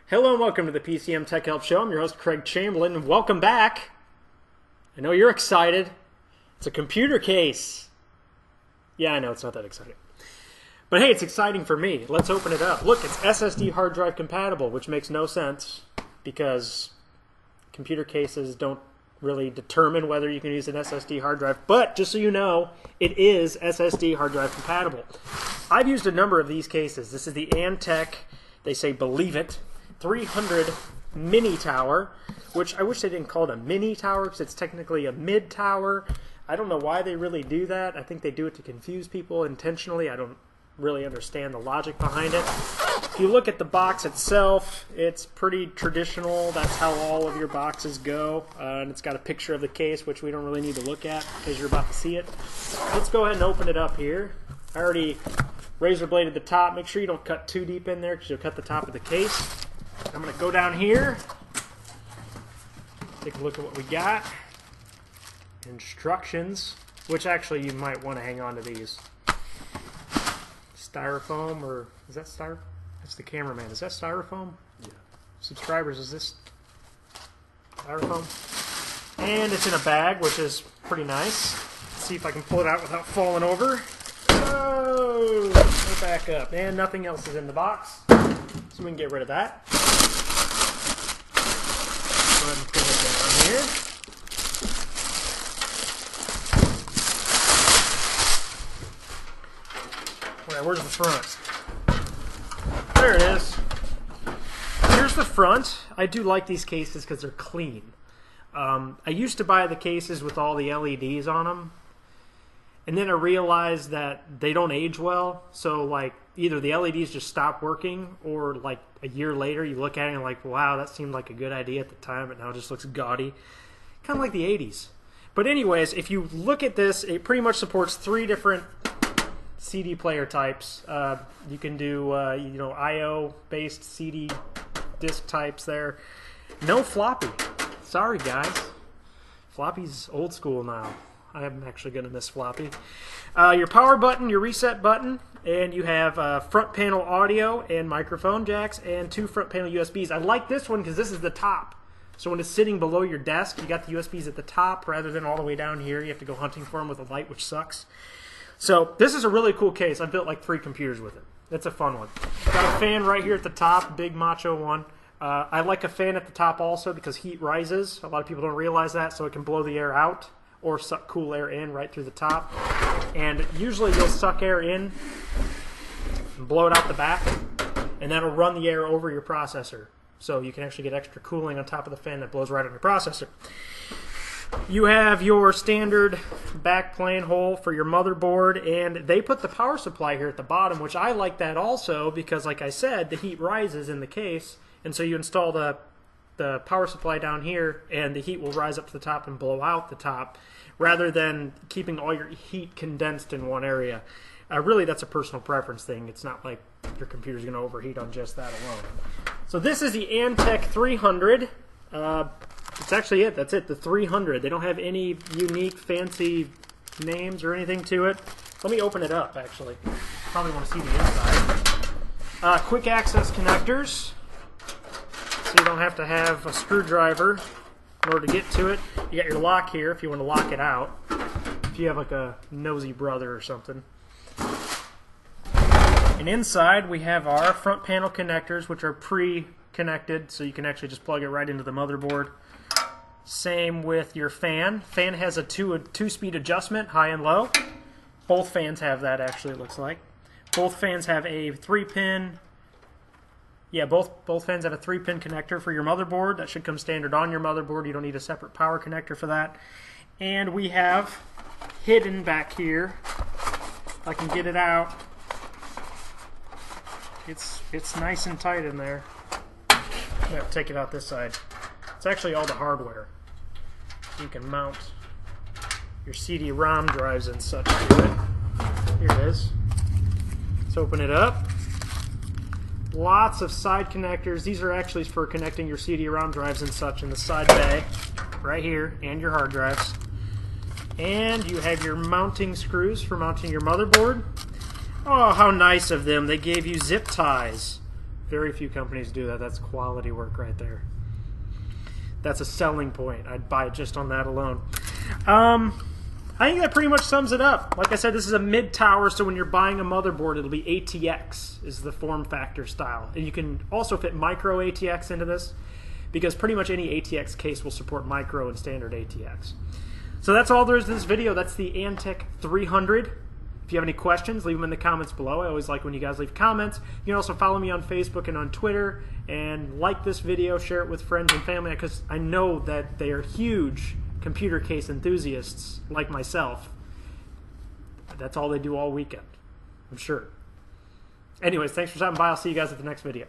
Hello and welcome to the PCM Tech Help Show. I'm your host, Craig Chamberlain, and welcome back. I know you're excited. It's a computer case. Yeah, I know, it's not that exciting. But hey, it's exciting for me. Let's open it up. Look, it's SSD hard drive compatible, which makes no sense because computer cases don't really determine whether you can use an SSD hard drive. But just so you know, it is SSD hard drive compatible. I've used a number of these cases. This is the Antec, they say believe it, 300 mini tower, which I wish they didn't call it a mini tower because it's technically a mid tower. I don't know why they really do that. I think they do it to confuse people intentionally. I don't really understand the logic behind it. If you look at the box itself, it's pretty traditional. That's how all of your boxes go. And it's got a picture of the case, which we don't really need to look at because you're about to see it. Let's go ahead and open it up here. I already razor bladed the top. Make sure you don't cut too deep in there because you'll cut the top of the case. I'm going to go down here, take a look at what we got. Instructions, which actually you might want to hang on to these. Styrofoam, or is that styrofoam? That's the cameraman. Is that styrofoam? Yeah. Subscribers, is this styrofoam? And it's in a bag, which is pretty nice. Let's see if I can pull it out without falling over. Oh, go back up. And nothing else is in the box, so we can get rid of that. Go ahead and put it down here. Alright, where's the front? There it is. Here's the front. I do like these cases because they're clean. I used to buy the cases with all the LEDs on them, and then I realized that they don't age well. So like either the LEDs just stop working, or like a year later you look at it and like, wow, that seemed like a good idea at the time, but now it just looks gaudy. Kind of like the 80s. But anyways, if you look at this, it pretty much supports 3 different CD player types. You can do I/O based CD disc types there. No floppy. Sorry guys. Floppy's old school now. I'm actually going to miss floppy. Your power button, your reset button, and you have front panel audio and microphone jacks and 2 front panel USBs. I like this one because this is the top. So when it's sitting below your desk, you got the USBs at the top rather than all the way down here. You have to go hunting for them with a light, which sucks. So this is a really cool case. I built like 3 computers with it. It's a fun one. Got a fan right here at the top, big macho one. I like a fan at the top also because heat rises. A lot of people don't realize that, so it can blow the air out or suck cool air in right through the top. And usually you'll suck air in and blow it out the back, and that'll run the air over your processor. So you can actually get extra cooling on top of the fan that blows right on your processor. You have your standard backplane hole for your motherboard, and they put the power supply here at the bottom, which I like that also because, like I said, the heat rises in the case, and so you install the power supply down here, and the heat will rise up to the top and blow out the top, rather than keeping all your heat condensed in one area. Really, that's a personal preference thing. It's not like your computer's going to overheat on just that alone. So this is the Antec 300. That's actually it. That's it, the 300. They don't have any unique, fancy names or anything to it. Let me open it up, actually. Probably want to see the inside. Quick access connectors, so you don't have to have a screwdriver in order to get to it. You got your lock here if you want to lock it out, if you have like a nosy brother or something. And inside we have our front panel connectors, which are pre-connected, so you can actually just plug it right into the motherboard. Same with your fan. Fan has a two-speed adjustment, high and low. Both fans have that, actually, it looks like. Both fans have a 3-pin. Yeah, both fans have a 3-pin connector for your motherboard. That should come standard on your motherboard. You don't need a separate power connector for that. And we have hidden back here, if I can get it out. It's nice and tight in there. I have to take it out this side. It's actually all the hardware. You can mount your CD-ROM drives and such to it. Here it is. Let's open it up. Lots of side connectors. These are actually for connecting your CD-ROM drives and such in the side bay, right here, and your hard drives. And you have your mounting screws for mounting your motherboard. Oh, how nice of them. They gave you zip ties Very few companies do that. That's quality work right there. That's a selling point. I'd buy it just on that alone. I think that pretty much sums it up. Like I said, this is a mid-tower, so when you're buying a motherboard, it'll be ATX is the form factor style. And you can also fit micro ATX into this, because pretty much any ATX case will support micro and standard ATX. So that's all there is to this video. That's the Antec 300. If you have any questions, leave them in the comments below. I always like when you guys leave comments. You can also follow me on Facebook and on Twitter, and like this video, share it with friends and family, because I know that they are huge computer case enthusiasts like myself. That's all they do all weekend, I'm sure. Anyways, thanks for stopping by. I'll see you guys at the next video.